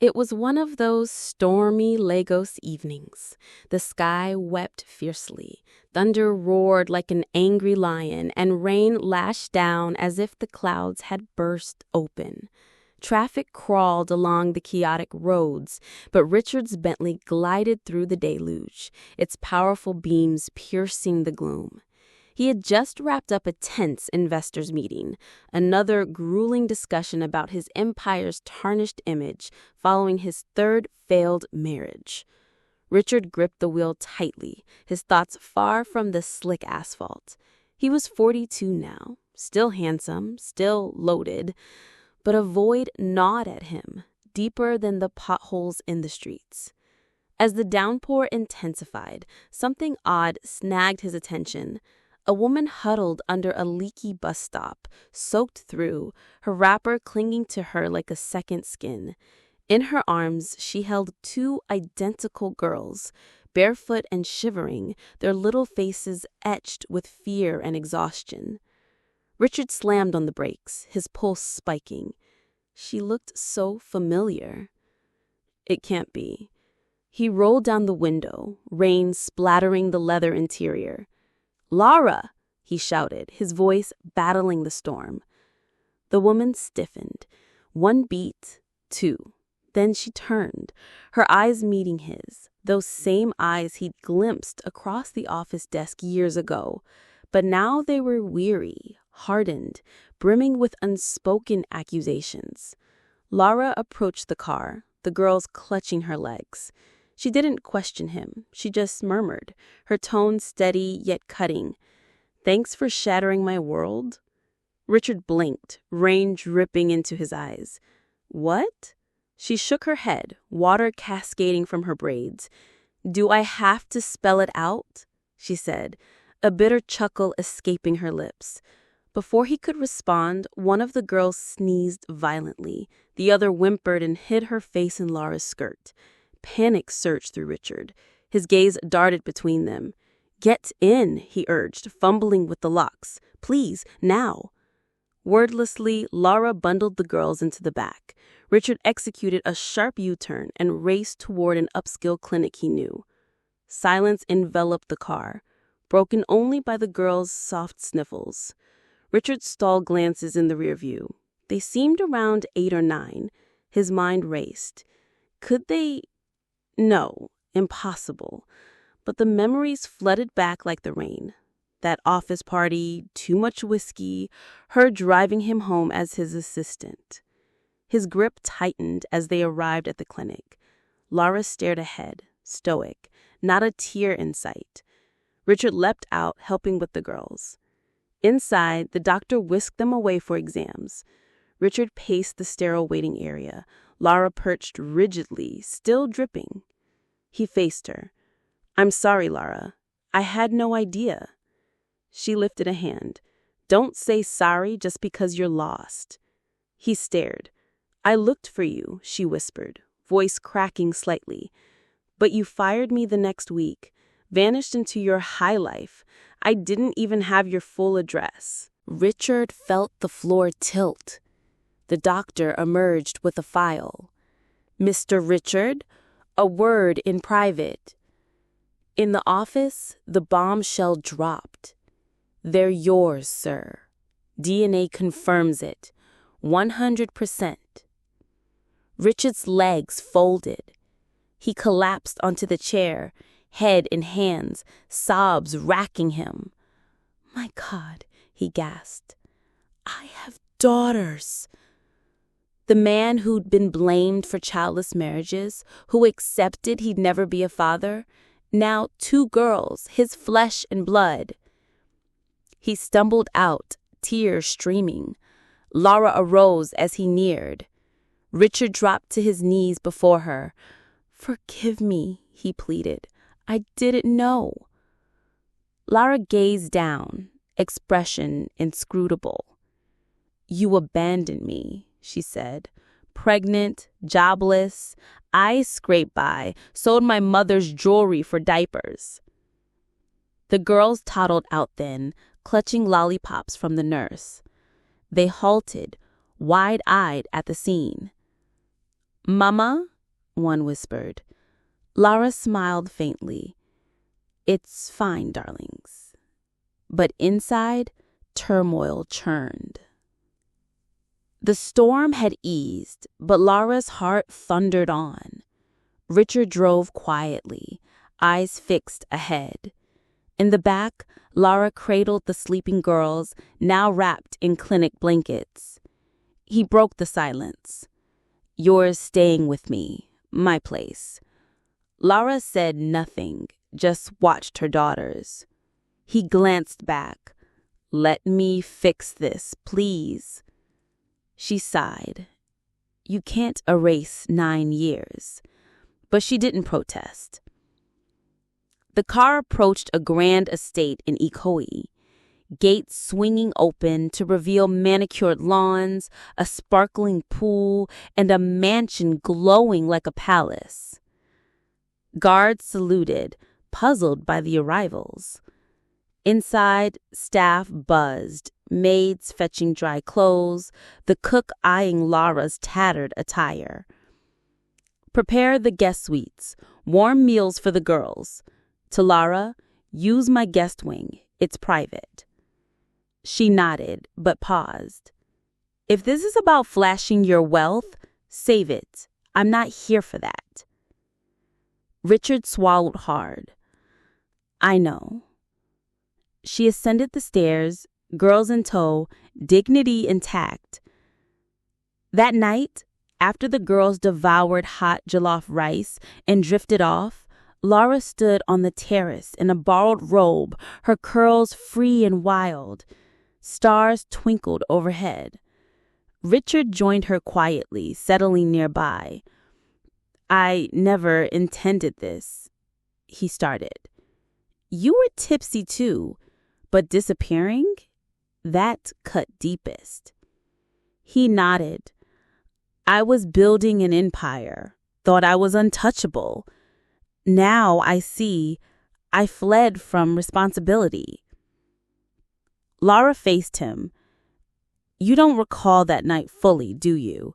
It was one of those stormy Lagos evenings. The sky wept fiercely, thunder roared like an angry lion, and rain lashed down as if the clouds had burst open. Traffic crawled along the chaotic roads, but Richard's Bentley glided through the deluge, its powerful beams piercing the gloom. He had just wrapped up a tense investors meeting, another grueling discussion about his empire's tarnished image following his third failed marriage. Richard gripped the wheel tightly, his thoughts far from the slick asphalt. He was 42 now, still handsome, still loaded, but a void gnawed at him, deeper than the potholes in the streets. As the downpour intensified, something odd snagged his attention. A woman huddled under a leaky bus stop, soaked through, her wrapper clinging to her like a second skin. In her arms, she held two identical girls, barefoot and shivering, their little faces etched with fear and exhaustion. Richard slammed on the brakes, his pulse spiking. She looked so familiar. It can't be. He rolled down the window, rain splattering the leather interior. "Laura!" he shouted, his voice battling the storm. The woman stiffened. One beat, two. Then she turned, her eyes meeting his, those same eyes he'd glimpsed across the office desk years ago. But now they were weary, hardened, brimming with unspoken accusations. Laura approached the car, the girls clutching her legs. She didn't question him. She just murmured, her tone steady yet cutting. "Thanks for shattering my world." Richard blinked, rain dripping into his eyes. "What?" She shook her head, water cascading from her braids. "Do I have to spell it out?" she said, a bitter chuckle escaping her lips. Before he could respond, one of the girls sneezed violently. The other whimpered and hid her face in Laura's skirt. Panic surged through Richard. His gaze darted between them. "Get in," he urged, fumbling with the locks. "Please, now." Wordlessly, Laura bundled the girls into the back. Richard executed a sharp U-turn and raced toward an upscale clinic he knew. Silence enveloped the car, broken only by the girls' soft sniffles. Richard stalled glances in the rearview. They seemed around 8 or 9. His mind raced. Could they? No, impossible. But the memories flooded back like the rain. That office party, too much whiskey, her driving him home as his assistant. His grip tightened as they arrived at the clinic. Laura stared ahead, stoic, not a tear in sight. Richard leapt out, helping with the girls. Inside, the doctor whisked them away for exams. Richard paced the sterile waiting area, Laura perched rigidly, still dripping. He faced her. "I'm sorry, Laura. I had no idea." She lifted a hand. "Don't say sorry just because you're lost." He stared. "I looked for you," she whispered, voice cracking slightly. "But you fired me the next week, vanished into your high life. I didn't even have your full address." Richard felt the floor tilt. The doctor emerged with a file. "Mr. Richard, a word in private." In the office, the bombshell dropped. "They're yours, sir. DNA confirms it. 100%. Richard's legs folded. He collapsed onto the chair, head in hands, sobs racking him. "My God," he gasped. "I have daughters." The man who'd been blamed for childless marriages, who accepted he'd never be a father, now 2 girls, his flesh and blood. He stumbled out, tears streaming. Laura arose as he neared. Richard dropped to his knees before her. "Forgive me," he pleaded. "I didn't know." Laura gazed down, expression inscrutable. "You abandoned me," she said. "Pregnant, jobless, eyes scraped by, sold my mother's jewelry for diapers." The girls toddled out then, clutching lollipops from the nurse. They halted, wide-eyed at the scene. "Mama," one whispered. Lara smiled faintly. "It's fine, darlings." But inside, turmoil churned. The storm had eased, but Lara's heart thundered on. Richard drove quietly, eyes fixed ahead. In the back, Lara cradled the sleeping girls, now wrapped in clinic blankets. He broke the silence. "You're staying with me, my place." Lara said nothing, just watched her daughters. He glanced back. "Let me fix this, please." She sighed. You can't erase 9 years. But she didn't protest. The car approached a grand estate in Ikoyi, gates swinging open to reveal manicured lawns, a sparkling pool, and a mansion glowing like a palace. Guards saluted, puzzled by the arrivals. Inside, staff buzzed, maids fetching dry clothes, the cook eyeing Lara's tattered attire. "Prepare the guest suites, warm meals for the girls. To Lara, use my guest wing, it's private." She nodded, but paused. "If this is about flashing your wealth, save it. I'm not here for that." Richard swallowed hard. "I know." She ascended the stairs, girls in tow, dignity intact. That night, after the girls devoured hot jollof rice and drifted off, Lara stood on the terrace in a borrowed robe, her curls free and wild. Stars twinkled overhead. Richard joined her quietly, settling nearby. "I never intended this," he started. "You were tipsy too, but disappearing? That cut deepest." He nodded. "I was building an empire, thought I was untouchable. Now I see I fled from responsibility." Lara faced him. "You don't recall that night fully, do you?"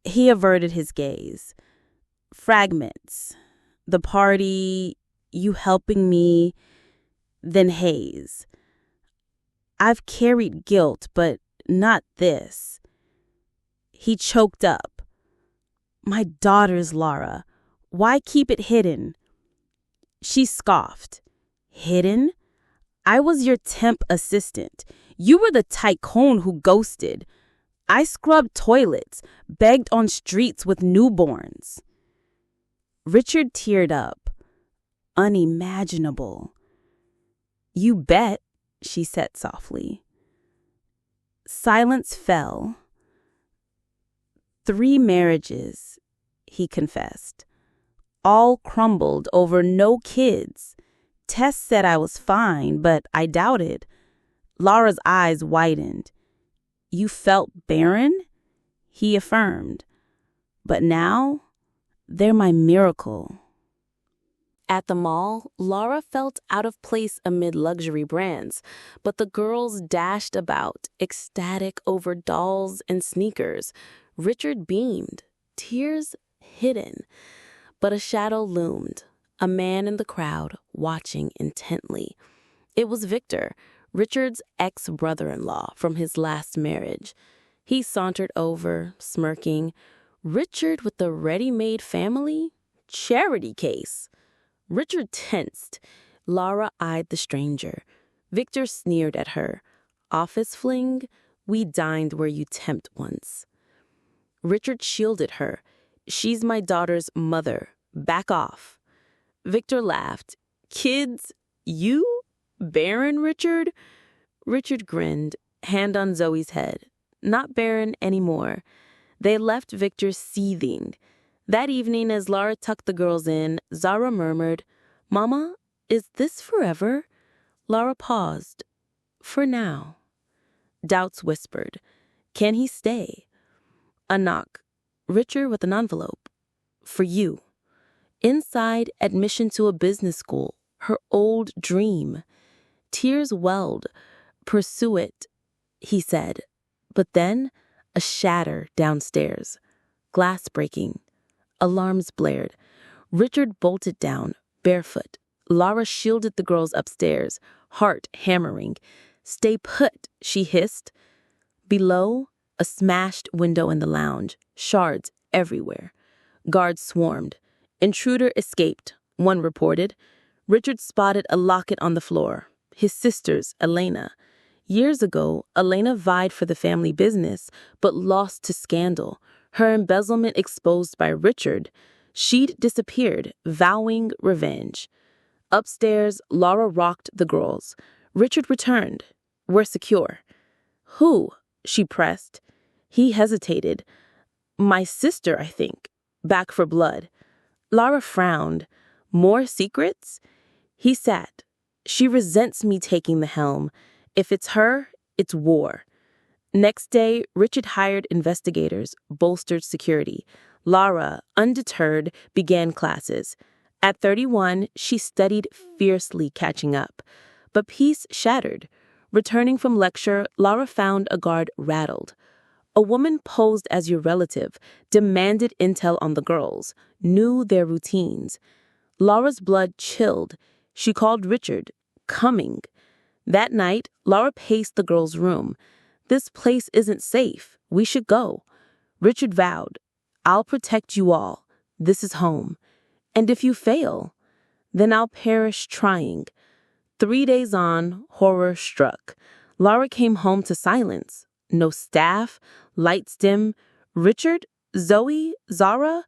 He averted his gaze. "Fragments. The party, you helping me, then haze. I've carried guilt, but not this." He choked up. "My daughters, Lara. Why keep it hidden?" She scoffed. "Hidden? I was your temp assistant. You were the tycoon who ghosted. I scrubbed toilets, begged on streets with newborns." Richard teared up. "Unimaginable." "You bet," she said softly. Silence fell. 3 marriages, he confessed. All crumbled over no kids. Tess said I was fine, but I doubted. Lara's eyes widened. "You felt barren?" He affirmed. "But now, they're my miracle." At the mall, Lara felt out of place amid luxury brands, but the girls dashed about, ecstatic over dolls and sneakers. Richard beamed, tears hidden. But a shadow loomed, a man in the crowd watching intently. It was Victor, Richard's ex-brother-in-law from his last marriage. He sauntered over, smirking. Richard with the ready-made family? Charity case. Richard tensed. Lara eyed the stranger. Victor sneered at her. "Office fling? We dined where you tempt once." Richard shielded her. "She's my daughter's mother. Back off." Victor laughed. "Kids? You? Barren, Richard?" Richard grinned, hand on Zoe's head. Not barren anymore. They left Victor seething. That evening, as Lara tucked the girls in, Zara murmured, "Mama, is this forever?" Lara paused. "For now." Doubts whispered, "Can he stay?" A knock. Richard with an envelope. "For you." Inside, admission to a business school. Her old dream. Tears welled. "Pursue it," he said. But then, a shatter downstairs. Glass breaking. Alarms blared. Richard bolted down, barefoot. Lara shielded the girls upstairs, heart hammering. "Stay put," she hissed. Below, a smashed window in the lounge, shards everywhere. Guards swarmed. Intruder escaped, one reported. Richard spotted a locket on the floor. His sister's, Elena. Years ago, Elena vied for the family business, but lost to scandal. Her embezzlement exposed by Richard. She'd disappeared, vowing revenge. Upstairs, Laura rocked the girls. Richard returned. "We're secure." "Who?" she pressed. He hesitated. "My sister, I think. Back for blood." Laura frowned. "More secrets?" He sat. "She resents me taking the helm. If it's her, it's war." Next day, Richard hired investigators, bolstered security. Lara, undeterred, began classes. At 31, she studied fiercely, catching up. But peace shattered. Returning from lecture, Lara found a guard rattled. A woman posed as your relative, demanded intel on the girls, knew their routines. Laura's blood chilled. She called Richard. "Coming." That night, Laura paced the girls' room. "This place isn't safe. We should go." Richard vowed, "I'll protect you all. This is home. And if you fail, then I'll perish trying." 3 days on, horror struck. Laura came home to silence. No staff, lights dim. "Richard? Zoe? Zara?"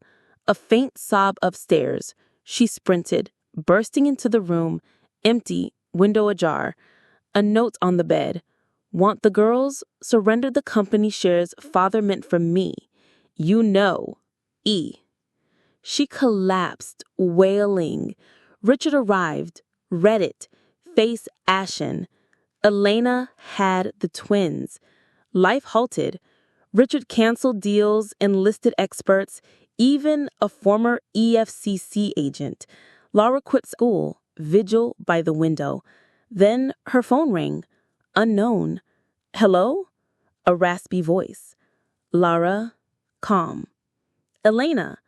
A faint sob upstairs. She sprinted, bursting into the room, empty, window ajar. A note on the bed. "Want the girls? Surrender the company shares father meant for me. You know. E." She collapsed, wailing. Richard arrived, read it, face ashen. Elena had the twins. Life halted. Richard canceled deals, enlisted experts, even a former EFCC agent. Laura quit school, vigil by the window. Then her phone rang. Unknown. "Hello?" A raspy voice. Lara, calm. "Elena,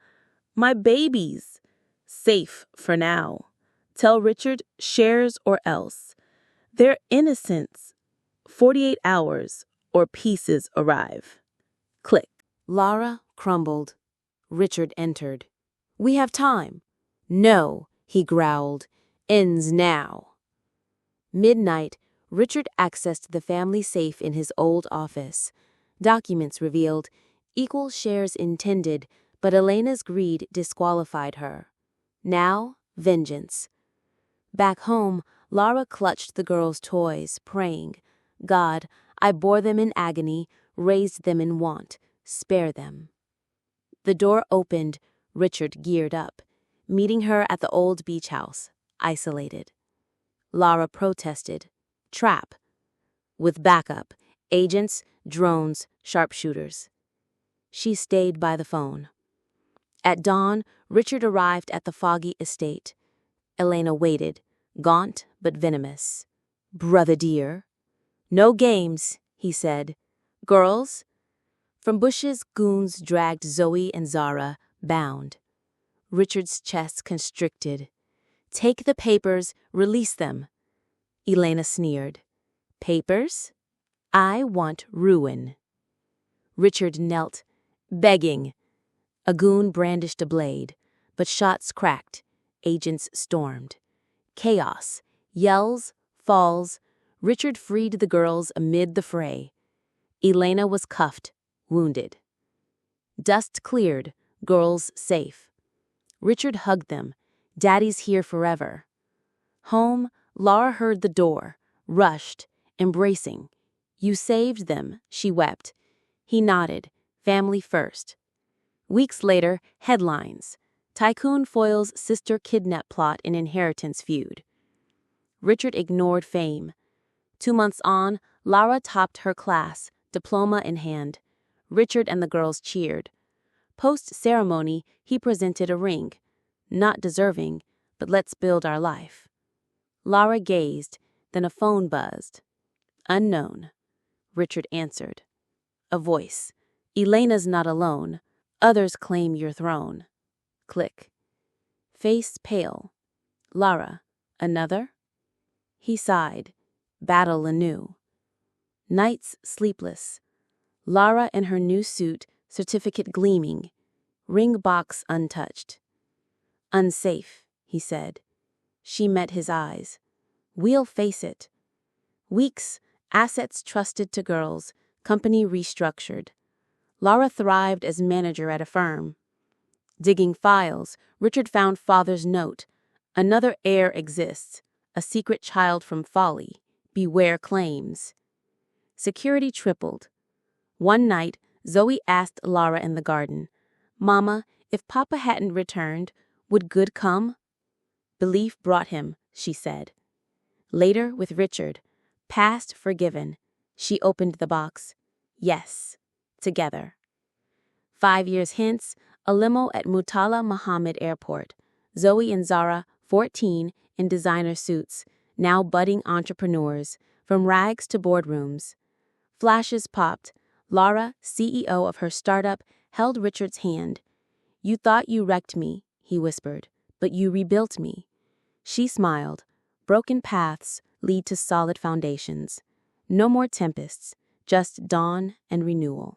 my babies." "Safe for now. Tell Richard, shares or else. Their innocence. 48 hours or pieces arrive." Click. Lara crumbled. Richard entered. "We have time." "No," he growled. "Ends now." Midnight, Richard accessed the family safe in his old office. Documents revealed equal shares intended, but Elena's greed disqualified her. Now, vengeance. Back home, Lara clutched the girls' toys, praying, "God, I bore them in agony, raised them in want. Spare them." The door opened. Richard geared up, meeting her at the old beach house, isolated. Lara protested. "Trap." "With backup. Agents, drones, sharpshooters." She stayed by the phone. At dawn, Richard arrived at the foggy estate. Elena waited, gaunt but venomous. "Brother dear." "No games," he said. "Girls?" From bushes, goons dragged Zoe and Zara, bound. Richard's chest constricted. "Take the papers, release them." Elena sneered. "Papers? I want ruin." Richard knelt, begging. A goon brandished a blade, but shots cracked. Agents stormed. Chaos, yells, falls. Richard freed the girls amid the fray. Elena was cuffed, wounded. Dust cleared, girls safe. Richard hugged them. "Daddy's here forever." Home, Lara heard the door, rushed, embracing. "You saved them," she wept. He nodded. Family first. Weeks later, headlines. Tycoon foils sister kidnap plot in inheritance feud. Richard ignored fame. 2 months on, Lara topped her class, diploma in hand. Richard and the girls cheered. Post-ceremony, he presented a ring. "Not deserving, but let's build our life." Lara gazed, then a phone buzzed. "Unknown." Richard answered. A voice. "Elena's not alone. Others claim your throne. Click. Face pale. Lara, another? He sighed. Battle anew. Nights sleepless. Lara in her new suit, certificate gleaming. Ring box untouched. Unsafe, he said. She met his eyes. We'll face it. Weeks, assets trusted to girls, company restructured. Lara thrived as manager at a firm. Digging files, Richard found father's note. Another heir exists, a secret child from folly. Beware claims. Security tripled. One night, Zoe asked Lara in the garden, "Mama, if Papa hadn't returned, would good come?" Belief brought him, she said. Later, with Richard, past forgiven, she opened the box. Yes, together. 5 years hence, a limo at Murtala Muhammad Airport. Zoe and Zara, 14, in designer suits, now budding entrepreneurs, from rags to boardrooms. Flashes popped. Lara, CEO of her startup, held Richard's hand. "You thought you wrecked me," he whispered, "but you rebuilt me." She smiled. Broken paths lead to solid foundations. No more tempests, just dawn and renewal.